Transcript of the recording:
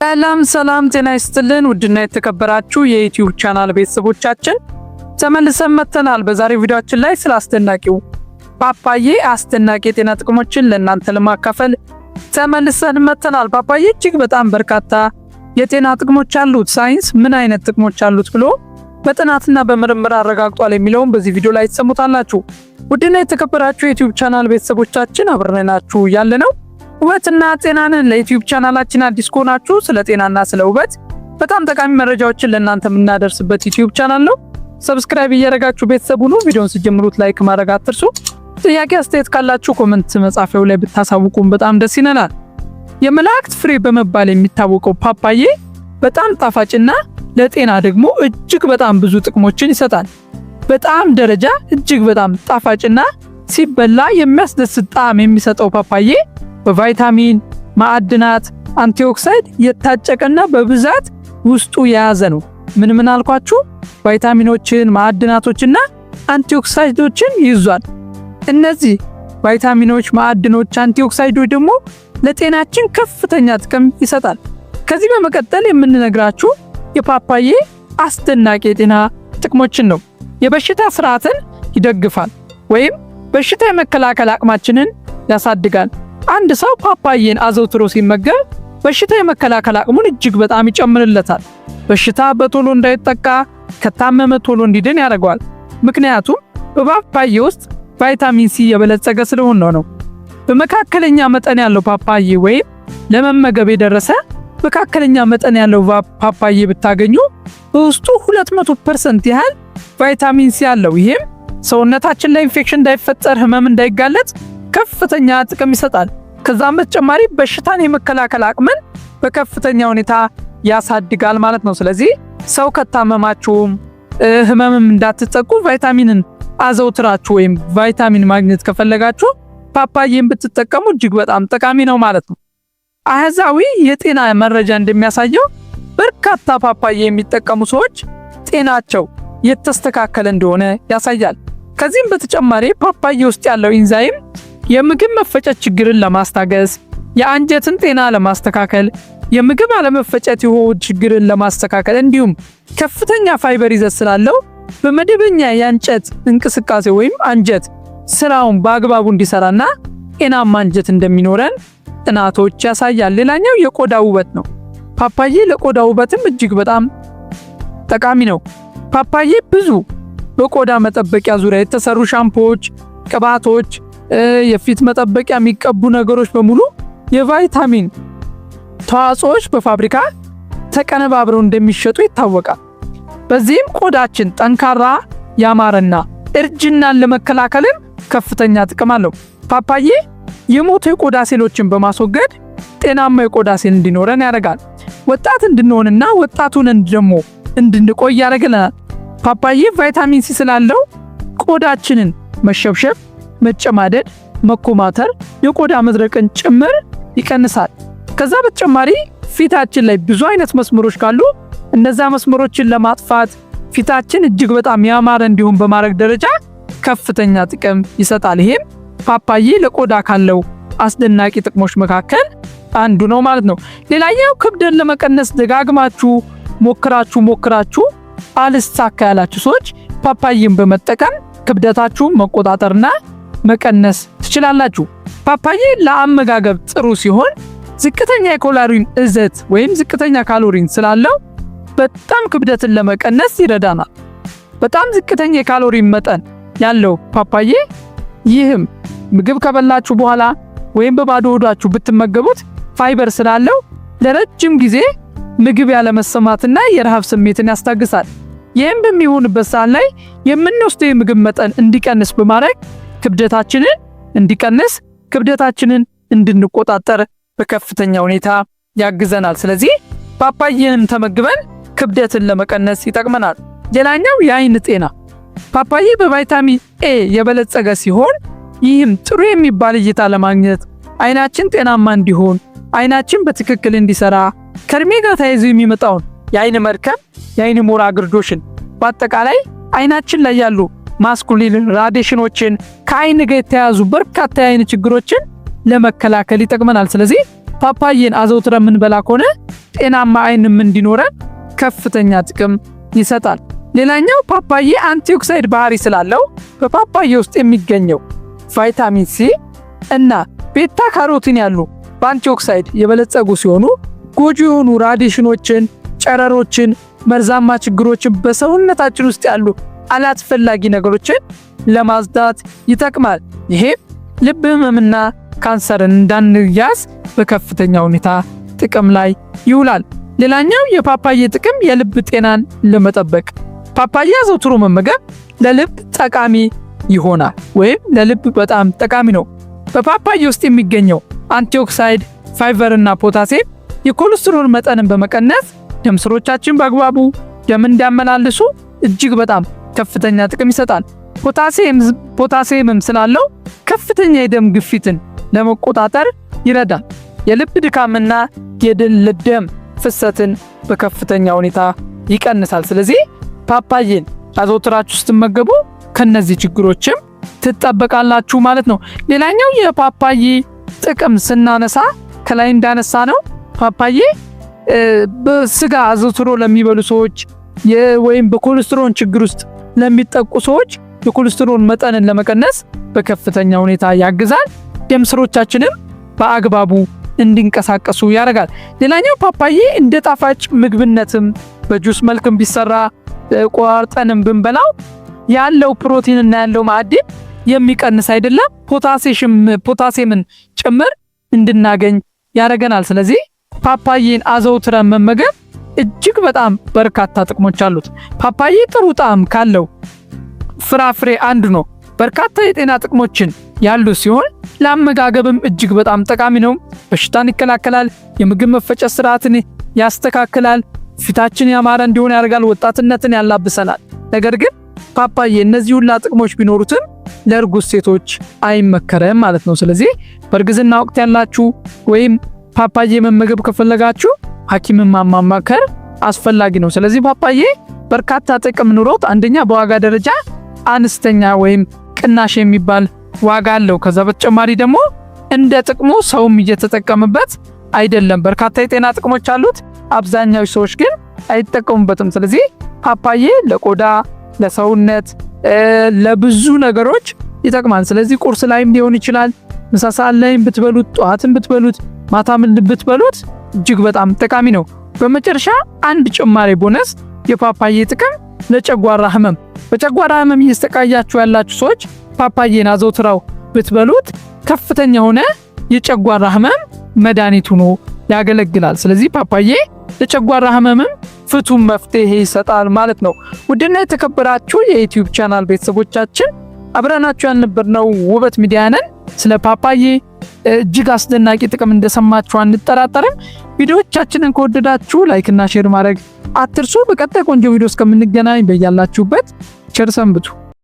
ሰላም ጤና ይስጥልን ውድና የተከበራችሁ የዩቲዩብ ቻናል ቤተሰቦቻችን ተመልሰን መጥተናል። በዛሬው ቪዲዮአችን ላይ ስለ አስደናቂው ፓፓዬ አስደናቂ የጤና ጥቅሞችን ለእናንተ ለማካፈል ተመልሰን መጥተናል። ፓፓዬ እጅግ በጣም በርካታ የጤና ጥቅሞች አሉት። ሳይንስ ምን አይነት ጥቅሞች አሉት ብሎ በጥናትና በምርምር አረጋግጧል የሚለውን በዚህ ቪዲዮ ላይ ተሰሙታላችሁ። ውድና የተከበራችሁ የዩቲዩብ ቻናል ቤተሰቦቻችን አብረናችሁ ያለነው ውበትና ጤናን ለዩቲዩብ ቻናላችን አዲስ ከሆናችሁ ስለ ጤናና ስለ ውበት በጣም ጠቃሚ መረጃዎችን ለእናንተ የምናደርስበት ዩቲዩብ ቻናል ነው። ሰብስክራይብ እያደረጋችሁ ቤተሰብ ሁኑ። ቪዲዮውን ሲጀምሩት ላይክ ማድረግ አትርሱ። ጥያቄ አስተያየት ካላችሁ ኮሜንት መጻፊያው ላይ ብታሳውቁን በጣም ደስ ይለናል። የመላእክት ፍሬ በመባል የሚታወቀው ፓፓዬ በጣም ጣፋጭና ለጤና ደግሞ እጅግ በጣም ብዙ ጥቅሞችን ይሰጣል። በጣም ደረጃ እጅግ በጣም ጣፋጭና ሲበላ የሚያስደስት ጣዕም የሚሰጠው ፓፓዬ በቫይታሚን፣ ማዕድናት፣ አንቲኦክሳይድ የታጨቀና በብዛት ውስጡ የያዘ ነው። ምን አልኳችሁ? ቫይታሚኖችን፣ ማዕድናቶችና አንቲኦክሳይዶችን ይዟል። እነዚህ ቫይታሚኖች፣ ማዕድኖች፣ አንቲኦክሳይዶች ደግሞ ለጤናችን ከፍተኛ ጥቅም ይሰጣል። ከዚህ በመቀጠል የምንነግራችሁ የፓፓዬ አስደናቂ የጤና ጥቅሞችን ነው። የበሽታ ስርዓትን ይደግፋል ወይም በሽታ የመከላከል አቅማችንን ያሳድጋል። አንድ ሰው ፓፓዬን አዘውትሮ ሲመገብ በሽታ የመከላከል አቅሙን እጅግ በጣም ይጨምርለታል። በሽታ በቶሎ እንዳይጠቃ ከታመመ ቶሎ እንዲድን ያደርገዋል። ምክንያቱም በፓፓዬ ውስጥ ቫይታሚን ሲ የበለጸገ ስለሆነ ነው። በመካከለኛ መጠን ያለው ፓፓዬ ወይም ለመመገብ የደረሰ መካከለኛ መጠን ያለው ፓፓዬ ብታገኙ በውስጡ 200% ያህል ቫይታሚን ሲ አለው። ይሄም ሰውነታችን ላይ ኢንፌክሽን እንዳይፈጠር፣ ህመም እንዳይጋለጥ ከፍተኛ ጥቅም ይሰጣል። ከዛም በተጨማሪ በሽታን የመከላከል አቅምን በከፍተኛ ሁኔታ ያሳድጋል ማለት ነው። ስለዚህ ሰው ከታመማችሁም ህመምም እንዳትጠቁ ቫይታሚንን አዘውትራችሁ ወይም ቫይታሚን ማግኘት ከፈለጋችሁ ፓፓዬን ብትጠቀሙ እጅግ በጣም ጠቃሚ ነው ማለት ነው። አሃዛዊ የጤና መረጃ እንደሚያሳየው በርካታ ፓፓዬ የሚጠቀሙ ሰዎች ጤናቸው የተስተካከለ እንደሆነ ያሳያል። ከዚህም በተጨማሪ ፓፓዬ ውስጥ ያለው ኢንዛይም የምግብ መፈጨት ችግርን ለማስታገስ፣ የአንጀትን ጤና ለማስተካከል፣ የምግብ አለመፈጨት የሆድ ችግርን ለማስተካከል እንዲሁም ከፍተኛ ፋይበር ይዘት ስላለው በመደበኛ የአንጀት እንቅስቃሴ ወይም አንጀት ስራውን በአግባቡ እንዲሰራና ጤናማ አንጀት እንደሚኖረን ጥናቶች ያሳያል። ሌላኛው የቆዳ ውበት ነው። ፓፓዬ ለቆዳ ውበትም እጅግ በጣም ጠቃሚ ነው። ፓፓዬ ብዙ በቆዳ መጠበቂያ ዙሪያ የተሰሩ ሻምፖዎች፣ ቅባቶች፣ የፊት መጠበቂያ የሚቀቡ ነገሮች በሙሉ የቫይታሚን ተዋጽኦዎች በፋብሪካ ተቀነባብረው እንደሚሸጡ ይታወቃል። በዚህም ቆዳችን ጠንካራ ያማረና እርጅናን ለመከላከልም ከፍተኛ ጥቅም አለው። ፓፓዬ የሞቱ የቆዳ ሴሎችን በማስወገድ ጤናማ የቆዳ ሴል እንዲኖረን ያደርጋል። ወጣት እንድንሆንና ወጣቱን ደግሞ እንድንቆይ ያደርግልናል። ፓፓዬ ቫይታሚን ሲ ስላለው ቆዳችንን መሸብሸብ፣ መጨማደድ፣ መኮማተር፣ የቆዳ መድረቅን ጭምር ይቀንሳል። ከዛ በተጨማሪ ፊታችን ላይ ብዙ አይነት መስመሮች ካሉ እነዛ መስመሮችን ለማጥፋት ፊታችን እጅግ በጣም ያማረ እንዲሆን በማድረግ ደረጃ ከፍተኛ ጥቅም ይሰጣል። ይሄም ፓፓዬ ለቆዳ ካለው አስደናቂ ጥቅሞች መካከል አንዱ ነው ማለት ነው። ሌላኛው ክብደት ለመቀነስ ደጋግማችሁ ሞክራችሁ አልሳካ ያላችሁ ሰዎች ፓፓዬን በመጠቀም ክብደታችሁን መቆጣጠርና መቀነስ ትችላላችሁ። ፓፓዬ ለአመጋገብ ጥሩ ሲሆን ዝቅተኛ የካሎሪን ይዘት ወይም ዝቅተኛ ካሎሪን ስላለው በጣም ክብደትን ለመቀነስ ይረዳናል። በጣም ዝቅተኛ የካሎሪን መጠን ያለው ፓፓዬ ይህም ምግብ ከበላችሁ በኋላ ወይም በባዶ ሆዳችሁ ብትመገቡት ፋይበር ስላለው ለረጅም ጊዜ ምግብ ያለመሰማትና የረሃብ ስሜትን ያስታግሳል። ይህም በሚሆንበት ሰዓት ላይ የምንወስደው የምግብ መጠን እንዲቀንስ በማድረግ ክብደታችንን እንዲቀንስ፣ ክብደታችንን እንድንቆጣጠር በከፍተኛ ሁኔታ ያግዘናል። ስለዚህ ፓፓዬንም ተመግበን ክብደትን ለመቀነስ ይጠቅመናል። ሌላኛው የአይን ጤና። ፓፓዬ በቫይታሚን ኤ የበለጸገ ሲሆን ይህም ጥሩ የሚባል እይታ ለማግኘት፣ አይናችን ጤናማ እንዲሆን፣ አይናችን በትክክል እንዲሰራ፣ ከእድሜ ጋር ተያይዞ የሚመጣውን የአይን መድከም፣ የአይን ሞራ ግርዶሽን፣ በአጠቃላይ አይናችን ላይ ያሉ ማስኩሊን ራዲሽኖችን፣ ከአይን ጋር የተያያዙ በርካታ የአይን ችግሮችን ለመከላከል ይጠቅመናል። ስለዚህ ፓፓዬን አዘውትረን የምንበላ ከሆነ ጤናማ ዓይንም እንዲኖረን ከፍተኛ ጥቅም ይሰጣል። ሌላኛው ፓፓዬ አንቲኦክሳይድ ባህሪ ስላለው በፓፓዬ ውስጥ የሚገኘው ቫይታሚን ሲ እና ቤታ ካሮቲን ያሉ በአንቲኦክሳይድ የበለጸጉ ሲሆኑ ጎጂ የሆኑ ራዲሽኖችን፣ ጨረሮችን፣ መርዛማ ችግሮችን በሰውነታችን ውስጥ ያሉ አላስፈላጊ ነገሮችን ለማጽዳት ይጠቅማል። ይሄ ልብ ህመምና ካንሰርን እንዳንያዝ በከፍተኛ ሁኔታ ጥቅም ላይ ይውላል። ሌላኛው የፓፓዬ ጥቅም የልብ ጤናን ለመጠበቅ ፓፓያ አዘውትሮ መመገብ ለልብ ጠቃሚ ይሆናል ወይም ለልብ በጣም ጠቃሚ ነው። በፓፓያ ውስጥ የሚገኘው አንቲኦክሳይድ፣ ፋይበር እና ፖታሲየም የኮሌስትሮል መጠንን በመቀነስ ደም ስሮቻችን በአግባቡ ደም እንዲያመላልሱ እጅግ በጣም ከፍተኛ ጥቅም ይሰጣል። ፖታሲየምም ስላለው ከፍተኛ የደም ግፊትን ለመቆጣጠር ይረዳል። የልብ ድካምና የደም ፍሰትን በከፍተኛ ሁኔታ ይቀንሳል። ስለዚህ ፓፓዬን አዘውትራችሁ ስትመገቡ ከነዚህ ችግሮችም ትጠበቃላችሁ ማለት ነው። ሌላኛው የፓፓዬ ጥቅም ስናነሳ ከላይ እንዳነሳ ነው ፓፓዬ በስጋ አዘውትሮ ለሚበሉ ሰዎች ወይም በኮሌስትሮል ችግር ውስጥ ለሚጠቁ ሰዎች የኮሌስትሮል መጠንን ለመቀነስ በከፍተኛ ሁኔታ ያግዛል። ደም ስሮቻችንም በአግባቡ እንዲንቀሳቀሱ ያደርጋል። ሌላኛው ፓፓዬ እንደ ጣፋጭ ምግብነትም በጁስ መልክም ቢሰራ ቆርጠንም ብንበላው ያለው ፕሮቲን እና ያለው ማዕድን የሚቀንስ አይደለም፣ ፖታሲየምን ጭምር እንድናገኝ ያደርገናል። ስለዚህ ፓፓዬን አዘውትረን መመገብ እጅግ በጣም በርካታ ጥቅሞች አሉት። ፓፓዬ ጥሩ ጣዕም ካለው ፍራፍሬ አንዱ ነው። በርካታ የጤና ጥቅሞችን ያሉ ሲሆን ለአመጋገብም እጅግ በጣም ጠቃሚ ነው። በሽታን ይከላከላል፣ የምግብ መፈጨት ስርዓትን ያስተካክላል፣ ፊታችን ያማረ እንዲሆን ያደርጋል፣ ወጣትነትን ያላብሰናል። ነገር ግን ፓፓዬ እነዚህ ሁላ ጥቅሞች ቢኖሩትም ለእርጉዝ ሴቶች አይመከረም ማለት ነው። ስለዚህ በእርግዝና ወቅት ያላችሁ ወይም ፓፓዬ መመገብ ከፈለጋችሁ ሐኪምን ማማከር አስፈላጊ ነው። ስለዚህ ፓፓዬ በርካታ ጥቅም ኑሮት አንደኛ በዋጋ ደረጃ አነስተኛ ወይም ቅናሽ የሚባል ዋጋ አለው። ከዛ በተጨማሪ ደግሞ እንደ ጥቅሙ ሰውም እየተጠቀመበት አይደለም። በርካታ የጤና ጥቅሞች አሉት። አብዛኛው ሰዎች ግን አይጠቀሙበትም። ስለዚህ ፓፓዬ ለቆዳ፣ ለሰውነት፣ ለብዙ ነገሮች ይጠቅማል። ስለዚህ ቁርስ ላይም ሊሆን ይችላል፣ ምሳ ሰዓት ላይም ብትበሉት፣ ጠዋትም ብትበሉት፣ ማታም ብትበሉት እጅግ በጣም ጠቃሚ ነው። በመጨረሻ አንድ ጭማሪ ቦነስ የፓፓዬ ጥቅም ለጨጓራ ህመም፣ በጨጓራ ህመም እየተሰቃያችሁ ያላችሁ ሰዎች ፓፓዬን አዘውትራው ብትበሉት ከፍተኛ ሆነ የጨጓራ ህመም መድኃኒት ሆኖ ያገለግላል። ስለዚህ ፓፓዬ ለጨጓራ ህመምም ፍቱን መፍትሄ ይሰጣል ማለት ነው። ውድና የተከበራችሁ የዩቲዩብ ቻናል ቤተሰቦቻችን አብረናችሁ ያልነበርነው ውበት ሚዲያ ነን። ስለ ፓፓዬ እጅግ አስደናቂ ጥቅም እንደሰማችሁ አንጠራጠርም። ቪዲዮዎቻችንን ከወደዳችሁ ላይክ እና ሼር ማድረግ አትርሱ። በቀጣይ ቆንጆ ቪዲዮ እስከምንገናኝ በያላችሁበት ቸር ሰንብቱ።